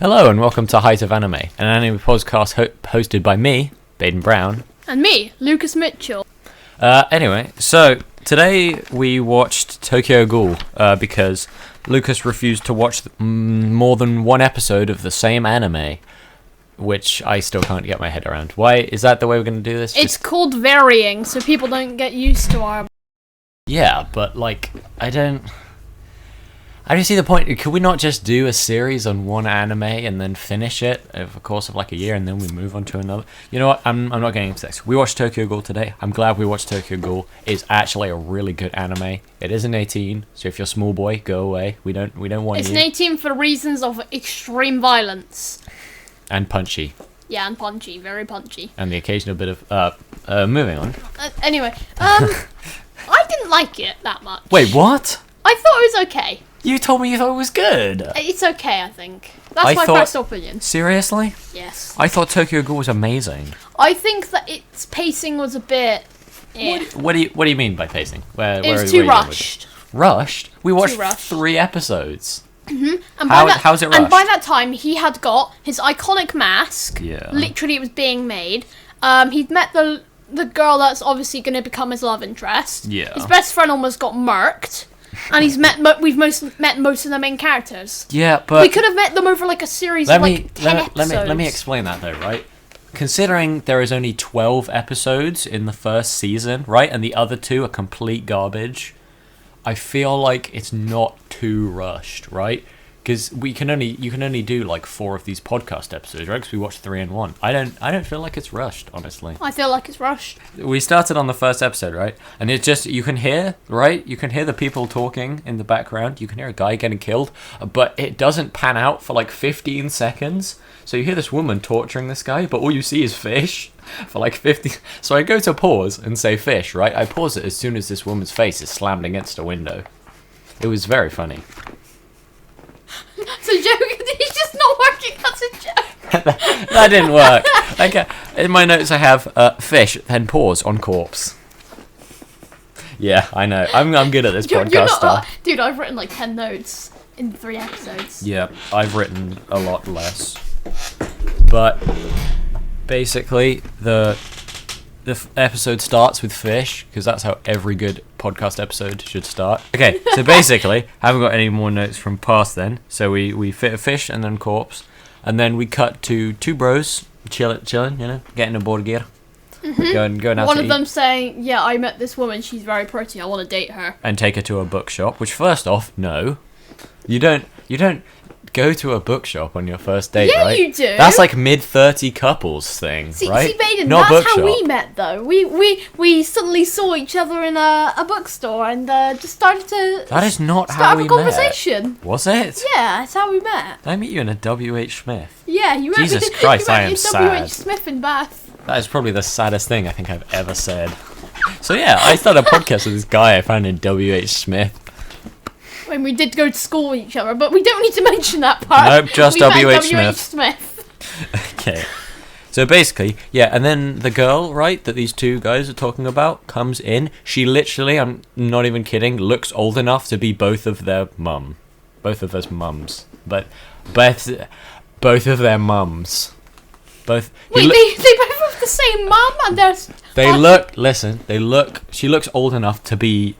Hello and welcome to Height of Anime, an anime podcast hosted by me, Baden Brown. And me, Lucas Mitchell. Anyway, so today we watched Tokyo Ghoul because Lucas refused to watch more than one episode of the same anime, which I still can't get my head around. Why? Is that the way we're going to do this? It's called varying, so people don't get used to our... Yeah, but I don't see the point. Could we not just do a series on one anime and then finish it over the course of a year and then we move on to another? You know what? I'm not getting into this. We watched Tokyo Ghoul today. I'm glad we watched Tokyo Ghoul. It's actually a really good anime. It is an 18, so if you're a small boy, go away. We don't want It's you. an 18 for reasons of extreme violence. And punchy. Yeah, and punchy. Very punchy. And the occasional bit of... moving on. Anyway, I didn't like it that much. Wait, what? I thought it was okay. You told me you thought it was good. It's okay, I think. That's my personal opinion. Seriously? Yes. I thought Tokyo Ghoul was amazing. I think that its pacing was a bit... What do you mean by pacing? It was too rushed. Rushed? We watched Too rushed. 3 episodes. Mm-hmm. And How's it rushed? And by that time, he had got his iconic mask. Yeah. Literally, it was being made. He'd met the girl that's obviously going to become his love interest. Yeah. His best friend almost got murked. And we've met most of the main characters. Yeah, but... We could have met them over a series of 10 episodes. Let me explain that though, right? Considering there is only 12 episodes in the first season, right? And the other 2 are complete garbage. I feel like it's not too rushed, right? Because you can only do 4 of these podcast episodes, right? Because we watched 3 in 1. I don't feel like it's rushed, honestly. I feel like it's rushed. We started on the first episode, right? And it's just, you can hear, right? You can hear the people talking in the background. You can hear a guy getting killed, but it doesn't pan out for 15 seconds. So you hear this woman torturing this guy, but all you see is fish for 50. So I go to pause and say fish, right? I pause it as soon as this woman's face is slammed against a window. It was very funny. So joke, he's just not working as a joke. That didn't work. Okay, in my notes I have fish, then pause on corpse. Yeah, I know. I'm good at this podcast stuff. Dude, I've written 10 notes in 3 episodes. Yeah, I've written a lot less. But basically, the episode starts with fish, because that's how every good podcast episode should start. Okay, so basically, haven't got any more notes from past then. So we fit a fish and then corpse. And then we cut to 2 bros chilling, getting a board gear. Mm-hmm. Going out One to of eat. them saying, yeah, I met this woman, she's very pretty, I want to date her. And take her to a bookshop, which first off, no. You don't go to a bookshop on your first date, yeah, right? Yeah, you do. That's mid-30 couples thing, right? See, Baden, Not that's bookshop. how we met, though. We suddenly saw each other in a bookstore and just started to... That is not how we met. Start a conversation. Was it? Yeah, that's how we met. Did I meet you in a W.H. Smith? Yeah, you met Jesus me, Christ, you met I am in sad. W.H. Smith in Bath. That is probably the saddest thing I think I've ever said. So yeah, I started a podcast with this guy I found in W.H. Smith. When we did go to school with each other, but we don't need to mention that part. Nope, just W.H. W.H. Smith. Okay. So basically, yeah, and then the girl, right, that these 2 guys are talking about comes in. She literally, I'm not even kidding, looks old enough to be both of their mum. Both of us mums. But both of their mums. Wait, they both have the same mum and she looks old enough to be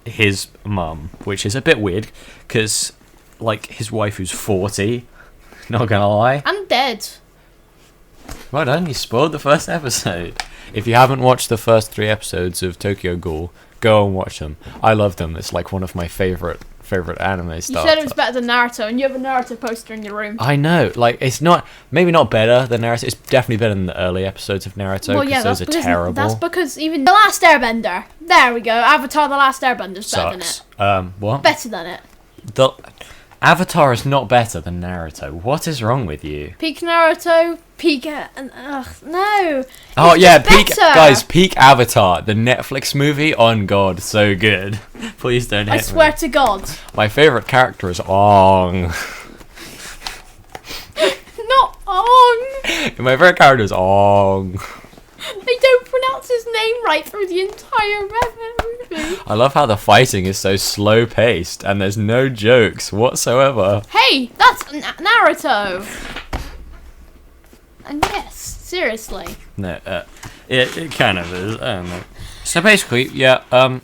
his mum, which is a bit weird, because, his wife who's 40, not gonna lie. And dead. Well done, you spoiled the first episode. If you haven't watched the first 3 episodes of Tokyo Ghoul, go and watch them. I love them. It's one of my favorite anime stuff. You said it was better than Naruto, and you have a Naruto poster in your room. I know, it's maybe not better than Naruto. It's definitely better than the early episodes of Naruto, because those are terrible. That's because even The Last Airbender, there we go, Avatar The Last Airbender's better than it. What? Better than it. The Avatar is not better than Naruto. What is wrong with you? Peak Naruto, peak... no. Oh yeah, peak better. Guys, peak Avatar, the Netflix movie. On God, so good. Please don't hit me. I swear to God. My favorite character is Ong. Not Ong. My favorite character is Ong. They don't pronounce his his name right through the entire movie. I love how the fighting is so slow paced and there's no jokes whatsoever. Hey, that's Naruto. And yes, seriously. No, it kind of is. I don't know. So basically, yeah,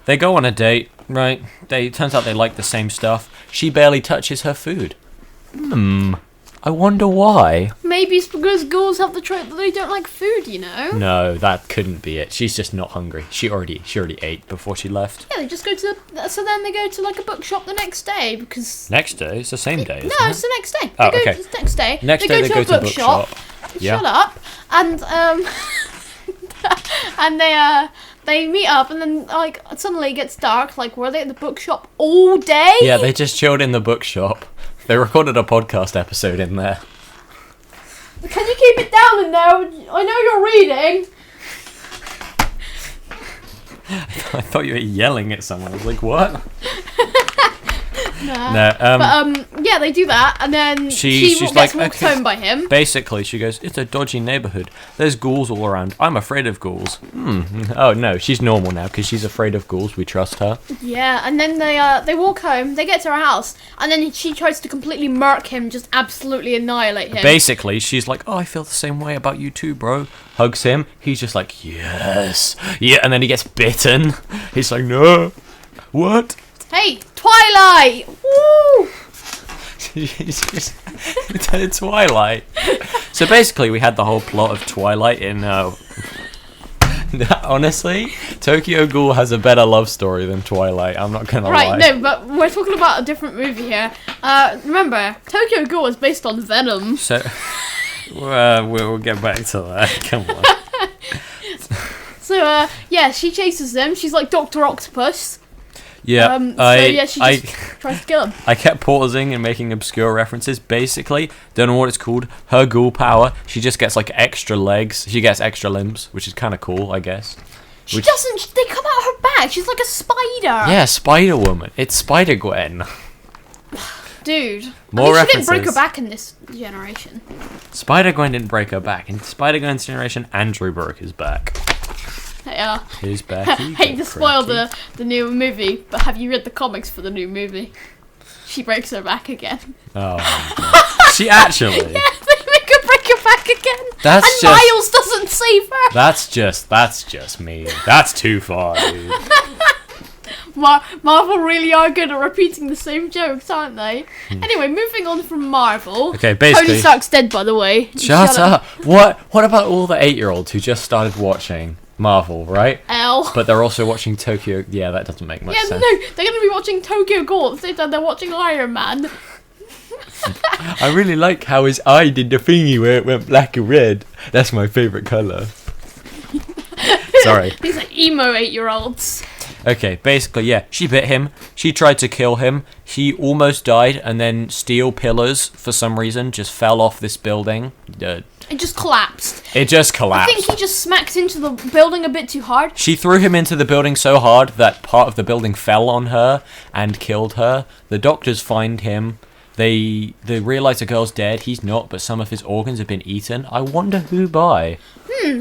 they go on a date, right? Turns out they like the same stuff. She barely touches her food. I wonder why. Maybe it's because ghouls have the trait that they don't like food, you know? No, that couldn't be it. She's just not hungry. She already ate before she left. Yeah, they just go to so then they go to like a bookshop the next day because... Next day? It's the same day, isn't No, it? it's the next day. Oh, they go okay. to the next day. Next day they go to a bookshop. Yeah. Shut up. And and they meet up and then like suddenly it gets dark. Like were they at the bookshop all day? Yeah, they just chilled in the bookshop. They recorded a podcast episode in there. Can you keep it down in there? I know you're reading. I thought you were yelling at someone. I was like, what? Nah. No, But yeah, they do that, and then she's gets like, walked okay. home by him. Basically, she goes, it's a dodgy neighborhood. There's ghouls all around. I'm afraid of ghouls. Oh, no, she's normal now because she's afraid of ghouls. We trust her. Yeah, and then they walk home. They get to her house, and then she tries to completely murk him, just absolutely annihilate him. Basically, she's like, oh, I feel the same way about you too, bro. Hugs him. He's just like, yes. Yeah, and then he gets bitten. He's like, no. What? Hey, Twilight! Woo! He's just Twilight. So basically, we had the whole plot of Twilight in. Honestly, Tokyo Ghoul has a better love story than Twilight. I'm not gonna lie. Right, no, but we're talking about a different movie here. Remember, Tokyo Ghoul is based on Venom. So, we'll get back to that. Come on. So, yeah, she chases them. She's like Dr. Octopus. Yeah, she just tries to kill him. I kept pausing and making obscure references. Basically, don't know what it's called. Her ghoul power, she just gets like extra legs. She gets extra limbs, which is kind of cool, I guess. She doesn't. They come out her back. She's like a spider. Yeah, Spider Woman. It's Spider Gwen. Dude. More she didn't break her references. back in this generation. Spider Gwen didn't break her back. In Spider Gwen's generation, Andrew broke his back. Yeah. His back. Hate to spoil the new movie, but have you read the comics for the new movie? She breaks her back again. Oh my God. She actually. Yeah, they make her break her back again. That's and just- Miles doesn't save her. That's just me. That's too far, dude. Marvel really are good at repeating the same jokes, aren't they? Anyway, moving on from Marvel. Okay, basically. Tony Stark's dead, by the way. Shut up. What about all the 8-year-olds who just started watching Marvel, right? But they're also watching Tokyo. Yeah, that doesn't make much sense. No, they're going to be watching Tokyo Ghoul at the same time they're watching Iron Man. I really like how his eye did the thingy where it went black and red. That's my favourite colour. Sorry. These are emo 8-year-olds. Okay, basically, yeah, she bit him. She tried to kill him. He almost died, and then steel pillars, for some reason, just fell off this building. It just collapsed. It just collapsed. I think he just smacked into the building a bit too hard. She threw him into the building so hard that part of the building fell on her and killed her. The doctors find him. They realise the girl's dead. He's not, but some of his organs have been eaten. I wonder who by.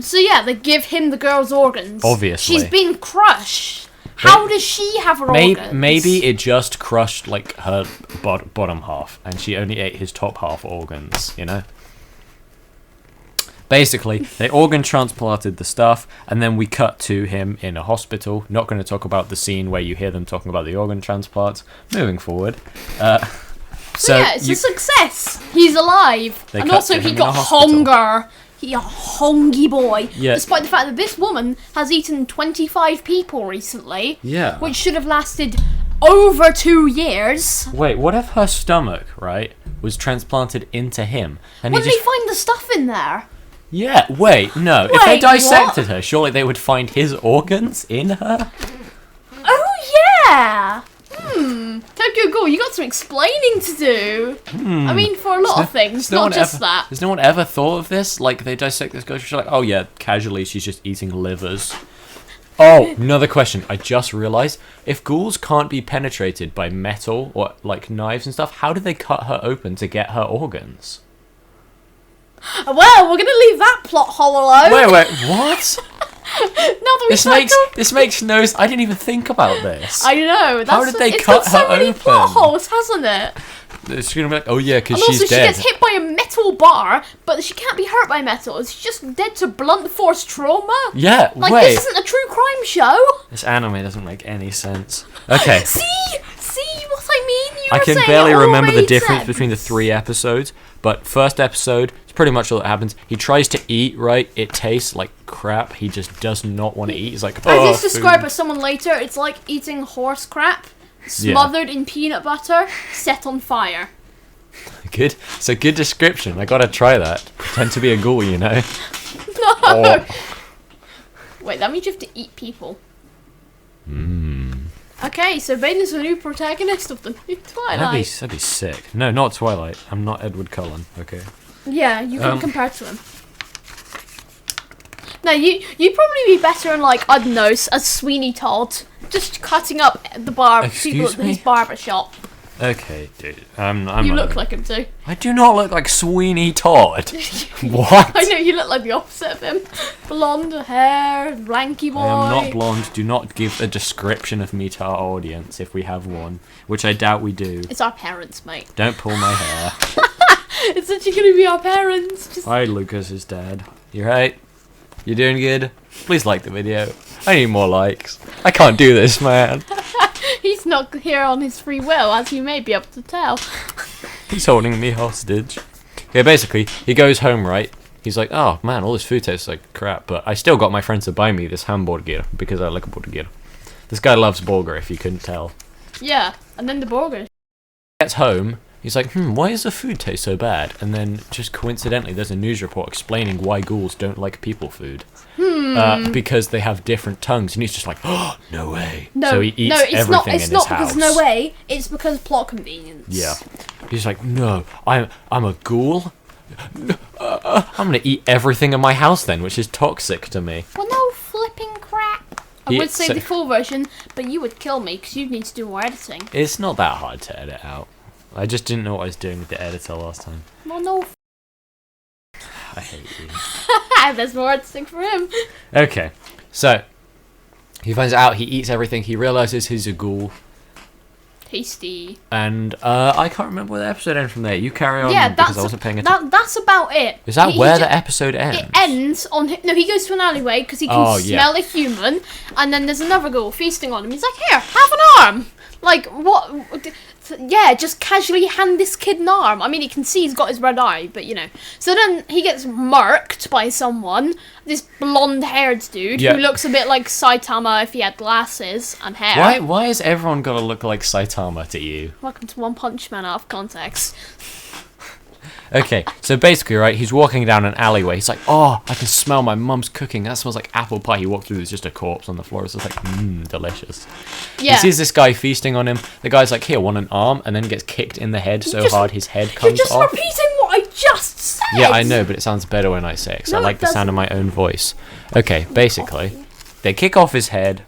So yeah, they give him the girl's organs. Obviously. She's been crushed. How does she have her organs? Maybe it just crushed like her bottom half, and she only ate his top half organs, you know? Basically, they organ transplanted the stuff, and then we cut to him in a hospital. Not going to talk about the scene where you hear them talking about the organ transplants. Moving forward. So yeah, it's a success. He's alive. They And cut also to him he in got a hospital. hunger. He a hongy boy. Yeah. Despite the fact that this woman has eaten 25 people recently. Yeah. Which should have lasted over 2 years. Wait, what if her stomach, right, was transplanted into him? And When he did just... they find the stuff in there? Yeah, wait, no. If they Wait, dissected her, surely they would find his organs in her? Oh yeah! Tokyo Ghoul, you got some explaining to do. I mean, for a lot of things, not just that. Has no one ever thought of this? Like, they dissect this girl, she's like, oh yeah, casually she's just eating livers. Oh, another question. I just realised, if ghouls can't be penetrated by metal or, like, knives and stuff, how do they cut her open to get her organs? Well, we're going to leave that plot hole alone. Wait, what? This makes no. I didn't even think about this. I know. How did they cut her open? It's got so many plot holes, hasn't it? It's gonna be like, oh yeah, because And she's also, dead. she gets hit by a metal bar, but she can't be hurt by metal. She's just dead to blunt force trauma. Yeah, Like, wait. this isn't a true crime show. This anime doesn't make any sense. Okay. See what I mean? I can barely remember the difference between the 3 episodes, but first episode, it's pretty much all that happens. He tries to eat, right? It tastes like crap. He just does not want to eat. He's like, oh, as it's described by someone later, it's like eating horse crap, smothered in peanut butter, set on fire. Good. It's a good description. I gotta try that. Pretend to be a ghoul, you know? No! Oh. Wait, that means you have to eat people. Okay, so Baden's the new protagonist of the new Twilight. That'd be sick. No, not Twilight. I'm not Edward Cullen, okay? Yeah, you can compare to him. No, you'd probably be better in, like, I don't know, as Sweeney Todd. Just cutting up the people at his barber shop. Okay, dude. You look like him too. I do not look like Sweeney Todd. What? I know, you look like the opposite of him. Blonde hair, lanky boy. I am not blonde. Do not give a description of me to our audience if we have one, which I doubt we do. It's our parents, mate. Don't pull my hair. It's actually going to be our parents. Hi, Lucas's dad. You right? You doing good? Please like the video. I need more likes. I can't do this, man. He's not here on his free will, as you may be able to tell. He's holding me hostage. Yeah, basically, he goes home, right? He's like, oh man, all this food tastes like crap, but I still got my friends to buy me this hamburger because I like a burger. This guy loves burger, if you couldn't tell. Yeah, and then the burger. Gets home, he's like, why does the food taste so bad? And then, just coincidentally, there's a news report explaining why ghouls don't like people food. Because they have different tongues, and he's just like, oh, no way. No, so he eats everything in his house. It's not because no way, it's because plot convenience. Yeah. He's like, no, I'm a ghoul? I'm gonna eat everything in my house then, which is toxic to me. Well, no flipping crap. I would say the full version, but you would kill me because you'd need to do more editing. It's not that hard to edit out. I just didn't know what I was doing with the editor last time. Well, no. I hate you. There's more editing for him. Okay, so he finds out, he eats everything, he realizes he's a ghoul. Tasty. And I can't remember where the episode ends from there. You carry on because I wasn't paying attention. That's about it. Is that where the episode ends? It ends on... No, he goes to an alleyway because he can smell a human. And then there's another ghoul feasting on him. He's like, here, have an arm. Like, what... Yeah, just casually hand this kid an arm. I mean, he can see he's got his red eye, but you know. So then he gets murked by someone, this blonde-haired dude who looks a bit like Saitama if he had glasses and hair. Why has everyone got to look like Saitama to you? Welcome to One Punch Man out of context. Okay, so basically, right, he's walking down an alleyway. He's like, oh, I can smell my mum's cooking. That smells like apple pie. He walked through, there's just a corpse on the floor. It's just like, delicious. Yeah. He sees this guy feasting on him. The guy's like, here, want an arm? And then gets kicked in the head so hard his head comes off. You're just repeating what I just said! Yeah, I know, but it sounds better when I say it, because I like the sound of my own voice. Okay, basically, they kick off his head.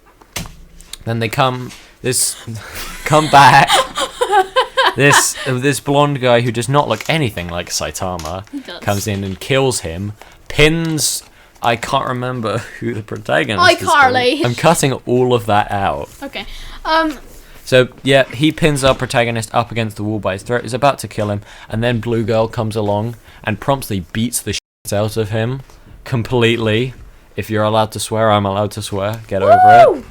Then they come back. This blonde guy who does not look anything like Saitama comes in and kills him, pins... I can't remember who the protagonist is called. I'm cutting all of that out. Okay. So, yeah, he pins our protagonist up against the wall by his throat, is about to kill him, and then Blue Girl comes along and promptly beats the shit out of him completely. If you're allowed to swear, I'm allowed to swear. Get over it.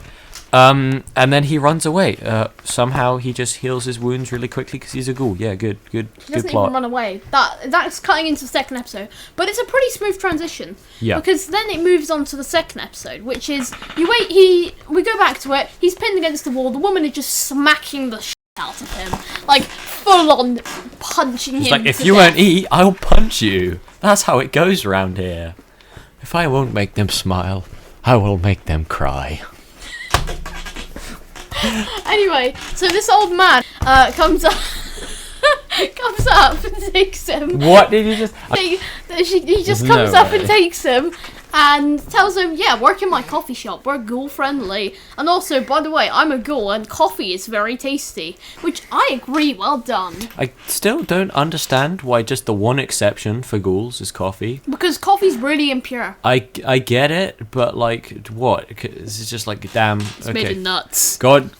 And then he runs away. Somehow he just heals his wounds really quickly because he's a ghoul. Yeah, good He doesn't even run away. That's cutting into the second episode. But it's a pretty smooth transition. Yeah. Because then it moves on to the second episode, which is, we go back to it, he's pinned against the wall, the woman is just smacking the shit out of him. Like, full on punching him. It's like, if you won't eat, I'll punch you. That's how it goes around here. If I won't make them smile, I will make them cry. Anyway, so this old man comes up and takes him. What did you just... He just comes up and takes him, and tells him, yeah, work in my coffee shop, we're ghoul friendly. And also, by the way, I'm a ghoul and coffee is very tasty. Which I agree, well done. I still don't understand why just the one exception for ghouls is coffee. Because coffee's really impure. I get it, but like, what? It's just like, damn. It's made of nuts. God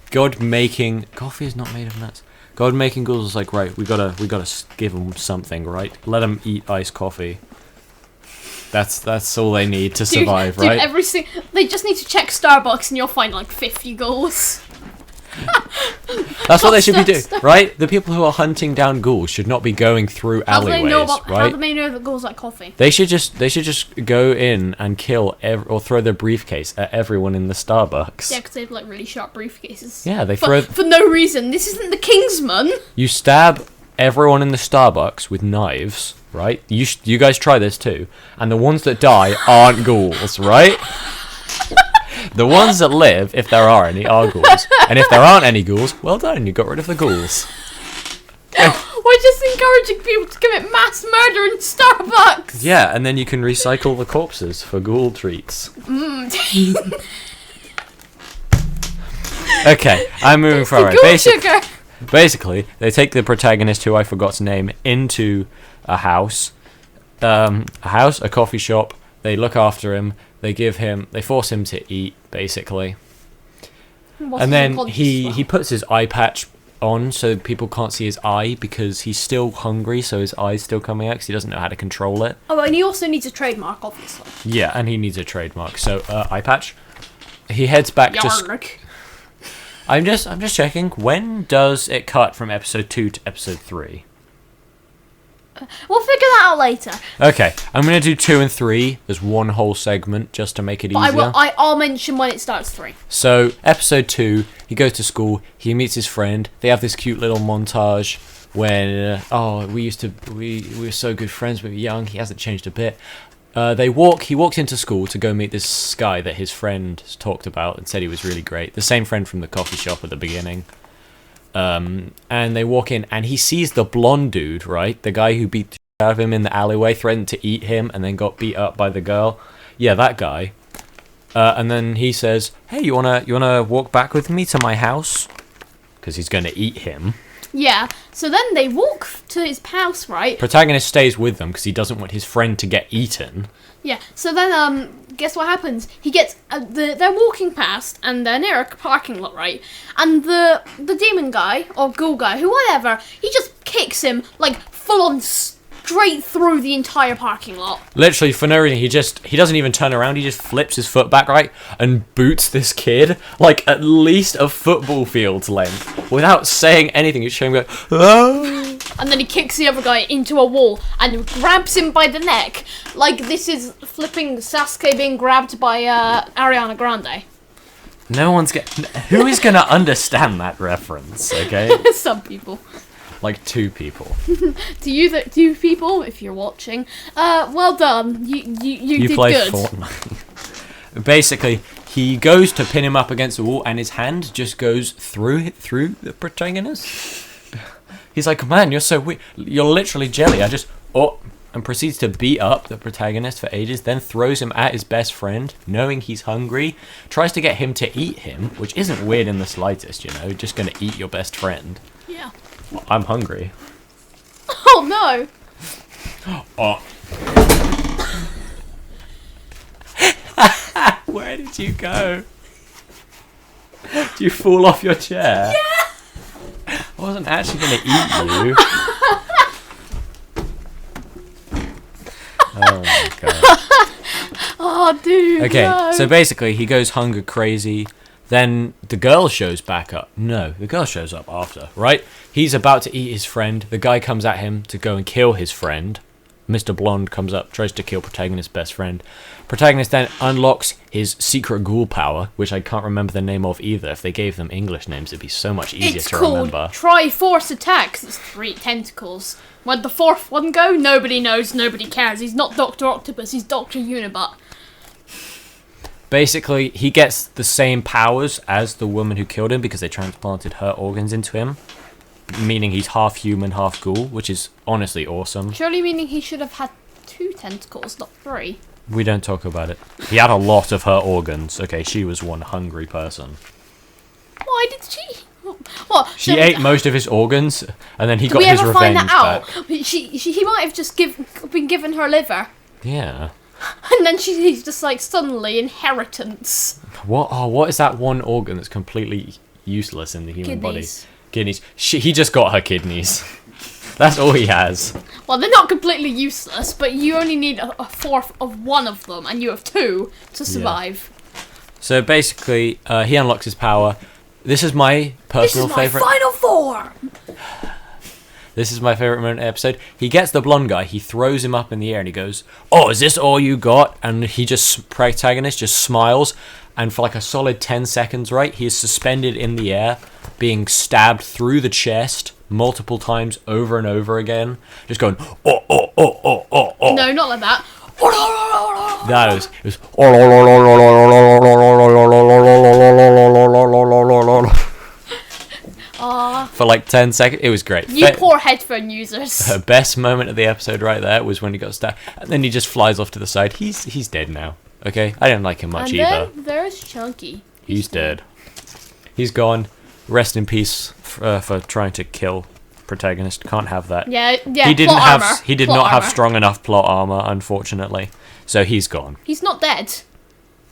making... Coffee is not made of nuts. God making ghouls is like, right, we gotta give them something, right? Let them eat iced coffee. That's all they need to survive, right? They just need to check Starbucks and you'll find like 50 ghouls. That's what they should be doing, right? The people who are hunting down ghouls should not be going through alleyways, right? How do they know that ghouls like coffee? They should just go in and kill or throw their briefcase at everyone in the Starbucks. Yeah, because they have like really sharp briefcases. Yeah, they throw for no reason. This isn't the Kingsman. You stab everyone in the Starbucks with knives, right? You guys try this too, and the ones that die aren't ghouls, right? The ones that live, if there are any, are ghouls. And if there aren't any ghouls, well done, you got rid of the ghouls. We're just encouraging people to commit mass murder in Starbucks. Yeah, and then you can recycle the corpses for ghoul treats. Okay, I'm moving forward. Basically, they take the protagonist, who I forgot's name, into a house, a coffee shop. They look after him. They force him to eat, basically. And then he puts his eye patch on so people can't see his eye because he's still hungry, so his eye's still coming out because he doesn't know how to control it. Oh, and he also needs a trademark, obviously. Yeah, and he needs a trademark. So, eye patch. He heads back to... I'm just checking. When does it cut from episode 2 to episode 3? We'll figure that out later. Okay, I'm going to do 2 and 3 as one whole segment just to make it easier. I'll mention when it starts 3. So, episode 2, he goes to school, he meets his friend, they have this cute little montage when, we were so good friends when we were young, he hasn't changed a bit. He walks into school to go meet this guy that his friend talked about and said he was really great. The same friend from the coffee shop at the beginning. And they walk in, and he sees the blonde dude, right? The guy who beat the shit out of him in the alleyway, threatened to eat him, and then got beat up by the girl. Yeah, that guy. And then he says, "Hey, you wanna walk back with me to my house?" Because he's gonna eat him. Yeah. So then they walk to his house, right? Protagonist stays with them because he doesn't want his friend to get eaten. Yeah. So then, guess what happens? He gets they're walking past and they're near a parking lot, right? And the demon guy or ghoul guy, whoever, he just kicks him like full on straight through the entire parking lot. Literally for no reason. He doesn't even turn around. He just flips his foot back, right, and boots this kid like at least a football field's length without saying anything. He's showing him go, "Oh." And then he kicks the other guy into a wall and grabs him by the neck. Like this is flipping Sasuke being grabbed by Ariana Grande. Who is gonna understand that reference? Okay. Some people. Like 2 people. To you, 2 people, if you're watching, well done. You did played good. Fortnite. Basically, he goes to pin him up against the wall, and his hand just goes through the protagonist. He's like, "Man, you're so weak. You're literally jelly." And proceeds to beat up the protagonist for ages, then throws him at his best friend, knowing he's hungry, tries to get him to eat him, which isn't weird in the slightest, just gonna eat your best friend. Yeah. Well, I'm hungry. Oh no! Oh. Where did you go? Did you fall off your chair? Yeah! I wasn't actually gonna eat you. Oh my god. Oh, dude. Okay, no. So basically, he goes hunger crazy. Then the girl shows back up. No, the girl shows up after, right? He's about to eat his friend. The guy comes at him to go and kill his friend. Mr. Blonde comes up, tries to kill protagonist's best friend. Protagonist then unlocks his secret ghoul power, which I can't remember the name of either. If they gave them English names, it'd be so much easier to remember. It's called Triforce Attacks. It's 3 tentacles. Where'd the 4th one go? Nobody knows, nobody cares. He's not Dr. Octopus, he's Dr. Unibutt. Basically, he gets the same powers as the woman who killed him because they transplanted her organs into him. Meaning he's half human, half ghoul, which is honestly awesome. Surely meaning he should have had 2 tentacles, not 3. We don't talk about it. He had a lot of her organs. Okay, she was one hungry person. Why did she? What? She ate most of his organs, and then he got his revenge find that out? back. He might have just been given her liver. Yeah. And then he's just like suddenly inheritance. What? Oh, what is that one organ that's completely useless in the human body? Kidneys. He just got her kidneys. That's all he has. Well, they're not completely useless, but you only need a fourth of one of them, and you have two to survive. Yeah. So basically, he unlocks his power. This is my personal favorite. This is my final form. This is my favorite moment of the episode. He gets the blonde guy. He throws him up in the air, and he goes, "Oh, is this all you got?" And protagonist just smiles, and for like a solid 10 seconds, right, he is suspended in the air, being stabbed through the chest multiple times over and over again, just going, "Oh, oh, oh, oh, oh, oh." No, not like that. That was, it was for like 10 seconds. It was great. You poor headphone users. The best moment of the episode right there was when he got stabbed, and then he just flies off to the side. He's dead now. Okay, I didn't like him much either. Then there's Chunky. He's dead. He's gone. Rest in peace for trying to kill protagonist. Can't have that. Yeah. He didn't have. He did not have strong enough plot armor, unfortunately. So he's gone. He's not dead.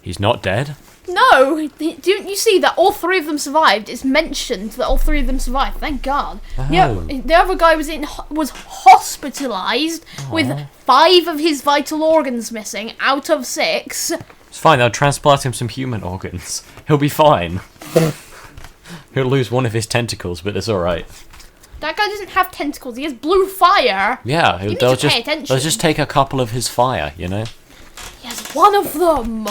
He's not dead? No. Didn't you see that all three of them survived? It's mentioned that all three of them survived. Thank God. Oh. Yeah. The other guy was hospitalized with 5 of his vital organs missing out of 6. It's fine. They'll transplant him some human organs. He'll be fine. He'll lose one of his tentacles, but it's all right. That guy doesn't have tentacles. He has blue fire. Yeah, they'll just take a couple of his fire, you know. He has one of them.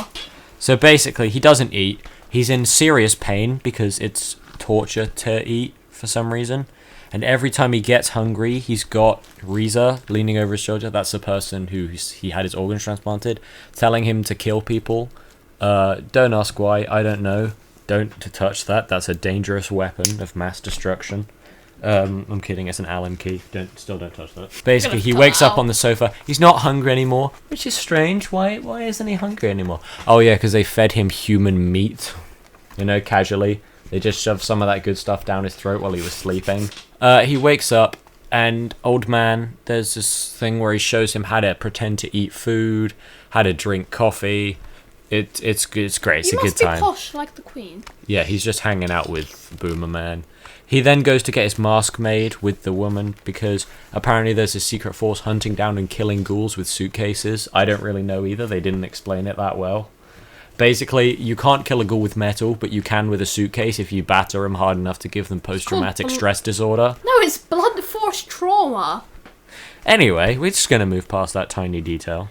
So basically, he doesn't eat. He's in serious pain because it's torture to eat for some reason. And every time he gets hungry, he's got Reza leaning over his shoulder. That's the person who he had his organs transplanted, telling him to kill people. Don't ask why. I don't know. Don't touch that. That's a dangerous weapon of mass destruction. I'm kidding. It's an Allen key. Don't touch that. Basically, he wakes up on the sofa. He's not hungry anymore, which is strange. Why isn't he hungry anymore? Oh yeah, because they fed him human meat. You know, casually. They just shoved some of that good stuff down his throat while he was sleeping. He wakes up, and old man, there's this thing where he shows him how to pretend to eat food, how to drink coffee. It's great. It's a good time. You must be posh like the Queen. Yeah, he's just hanging out with Boomer Man. He then goes to get his mask made with the woman because apparently there's a secret force hunting down and killing ghouls with suitcases. I don't really know either. They didn't explain it that well. Basically, you can't kill a ghoul with metal, but you can with a suitcase if you batter them hard enough to give them post-traumatic stress disorder. No, it's blunt force trauma. Anyway, we're just going to move past that tiny detail.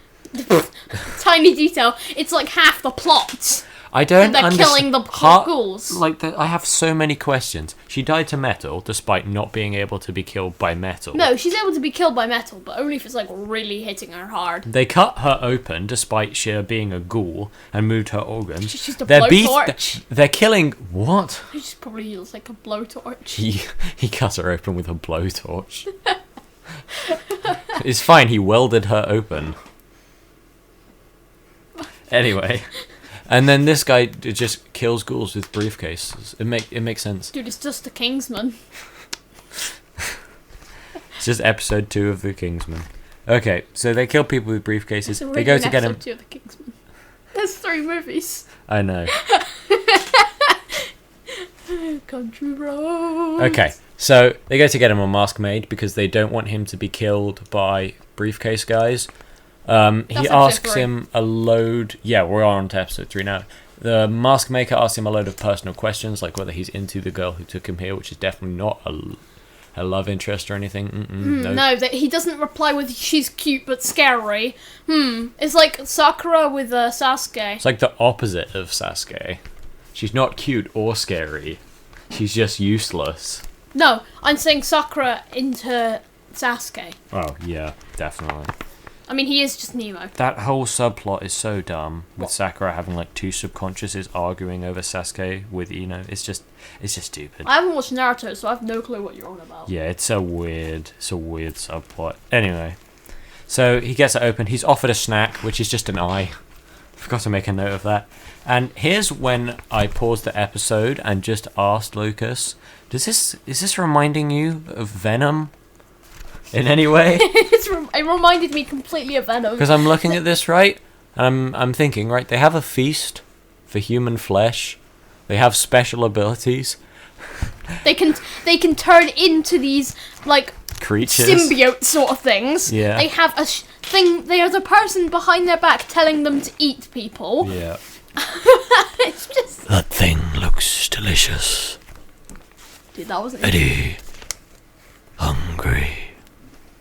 Tiny detail. It's like half the plot. I don't understand. They're killing the ghouls. I have so many questions. She died to metal, despite not being able to be killed by metal. No, she's able to be killed by metal, but only if it's like really hitting her hard. They cut her open, despite she being a ghoul, and moved her organs. She's just a blowtorch. They're killing what? She just probably uses like a blowtorch. He cut her open with a blowtorch. It's fine. He welded her open. Anyway. And then this guy just kills ghouls with briefcases. It makes sense. Dude, it's just the Kingsman. It's just episode 2 of the Kingsman. Okay, so they kill people with briefcases. They go to get him. Episode 2 of the Kingsman. There's 3 movies. I know. Country roads. Okay, so they go to get him a mask made because they don't want him to be killed by briefcase guys. He asks him a load... Yeah, we're on to episode 3 now. The mask maker asks him a load of personal questions, like whether he's into the girl who took him here, which is definitely not a love interest or anything. No, he doesn't reply with, she's cute but scary. It's like Sakura with Sasuke. It's like the opposite of Sasuke. She's not cute or scary. She's just useless. No, I'm saying Sakura into Sasuke. Oh, yeah, definitely. I mean, he is just Nemo. That whole subplot is so dumb, with Sakura having like 2 subconsciouses arguing over Sasuke with Ino. It's just stupid. I haven't watched Naruto, so I have no clue what you're on about. Yeah, it's a weird subplot. Anyway, So he gets it open. He's offered a snack, which is just an eye. Forgot to make a note of that. And here's when I paused the episode and just asked Lucas, is this reminding you of Venom in any way? It reminded me completely of Venom. Because I'm looking at this, right? And I'm thinking, right, they have a feast for human flesh. They have special abilities. They can turn into these, like, creatures, symbiote sort of things. Yeah. They have a thing. There's a person behind their back telling them to eat people. Yeah. It's just... That thing looks delicious. Dude, that wasn't... Eddie. Hungry.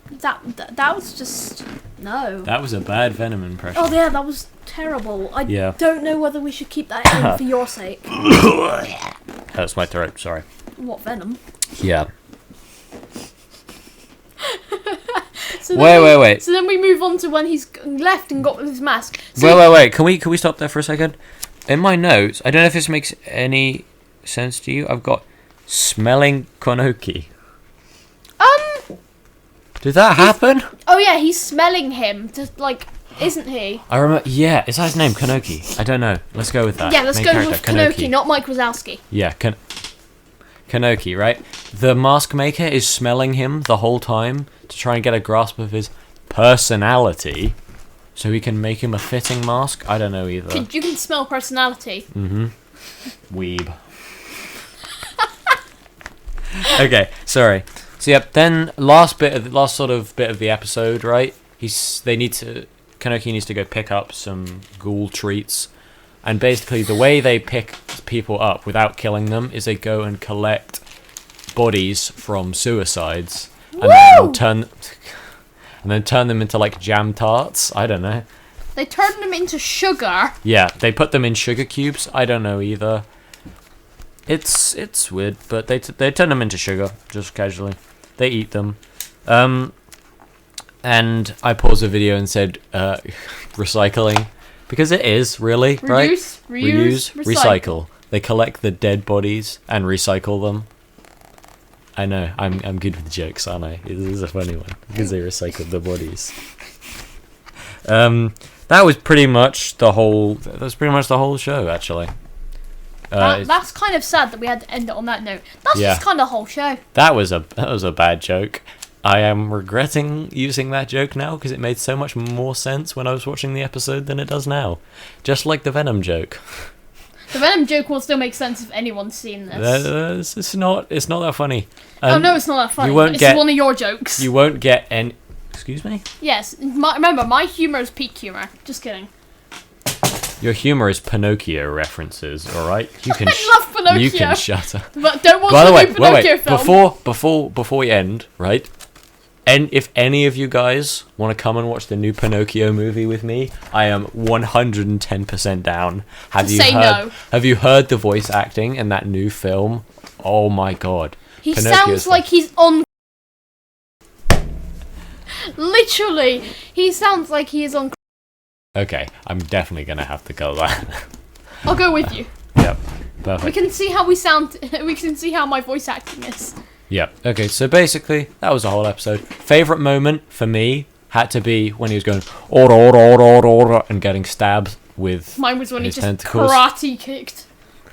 That was just... No. That was a bad Venom impression. Oh, yeah, that was terrible. I Yeah. don't know whether we should keep that in for your sake. Hurts my throat, sorry. What, Venom? Yeah. Wait. So then we move on to when he's left and got his mask. Wait. Can we stop there for a second? In my notes, I don't know if this makes any sense to you. I've got smelling konoki. Did that happen? Oh yeah, he's smelling him. Just like, isn't he? I remember. Yeah, is that his name, Konoki? I don't know. Let's go with that. Yeah, let's Main go character, with Konoki, not Mike Wazowski. Yeah, Konoki, right? The mask maker is smelling him the whole time to try and get a grasp of his personality, so he can make him a fitting mask. I don't know either. You can smell personality. Mm-hmm. Weeb. Okay, sorry. So yep. Then last sort of bit of the episode, right? Konoki needs to go pick up some ghoul treats, and basically the way they pick people up without killing them is they go and collect bodies from suicides and then turn them into like jam tarts. I don't know. They turn them into sugar. Yeah, they put them in sugar cubes. I don't know either. It's weird, but they turn them into sugar just casually. They eat them. And I paused the video and said recycling, because it is really right. Reuse, recycle. They collect the dead bodies and recycle them. I know, I'm good with jokes, aren't I? This is a funny one because they recycled the bodies. That was pretty much the whole show, actually. That's kind of sad that we had to end it on that note. That's just kind of the whole show. That was a bad joke. I am regretting using that joke now because it made so much more sense when I was watching the episode than it does now. Just like the Venom joke. The Venom joke will still make sense if anyone's seen this. It's not that funny. Oh no, it's not that funny. It's one of your jokes. You won't get any... Excuse me? Yes. Remember, my humour is peak humour. Just kidding. Your humour is Pinocchio references, alright? I love Pinocchio. You can shut up. But don't watch the new Pinocchio film. Before we end, right? And if any of you guys want to come and watch the new Pinocchio movie with me, I am 110% down. Have you heard the voice acting in that new film? Oh my god. He sounds like he's on... Literally, he sounds like he is on... Okay, I'm definitely going to have to go that. I'll go with you. Yep, perfect. We can see how we sound. We can see how my voice acting is. Yep. Okay, so basically, that was the whole episode. Favourite moment for me had to be when he was going order and getting stabbed with Mine was when his he just tentacles. karate kicked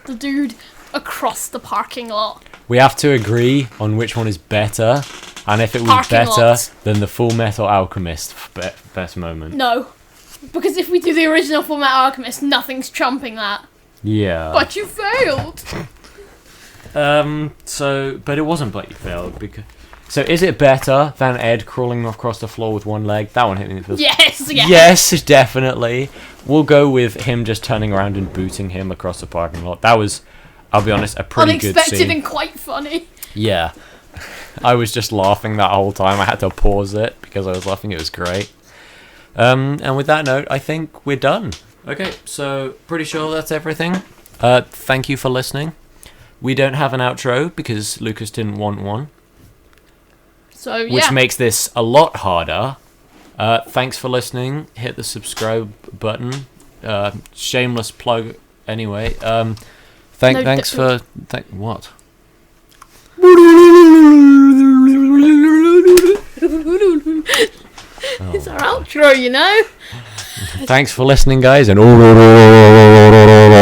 the dude across the parking lot. We have to agree on which one is better, and if it was better than the Full Metal Alchemist best moment. No, because if we do the original Full Metal Alchemist, nothing's trumping that. Yeah. But you failed. But it wasn't but you failed because... So is it better than Ed crawling across the floor with one leg? That one hit me in the face. Yes. Yes, definitely. We'll go with him just turning around and booting him across the parking lot. That was, I'll be honest, a pretty good scene. Unexpected and quite funny. Yeah. I was just laughing that whole time. I had to pause it because I was laughing. It was great. And with that note, I think we're done. Okay, so pretty sure that's everything. Thank you for listening. We don't have an outro because Lucas didn't want one. So, yeah. Which makes this a lot harder. Thanks for listening. Hit the subscribe button. Shameless plug anyway. Thanks for... what? It's our outro, you know. Thanks for listening, guys, and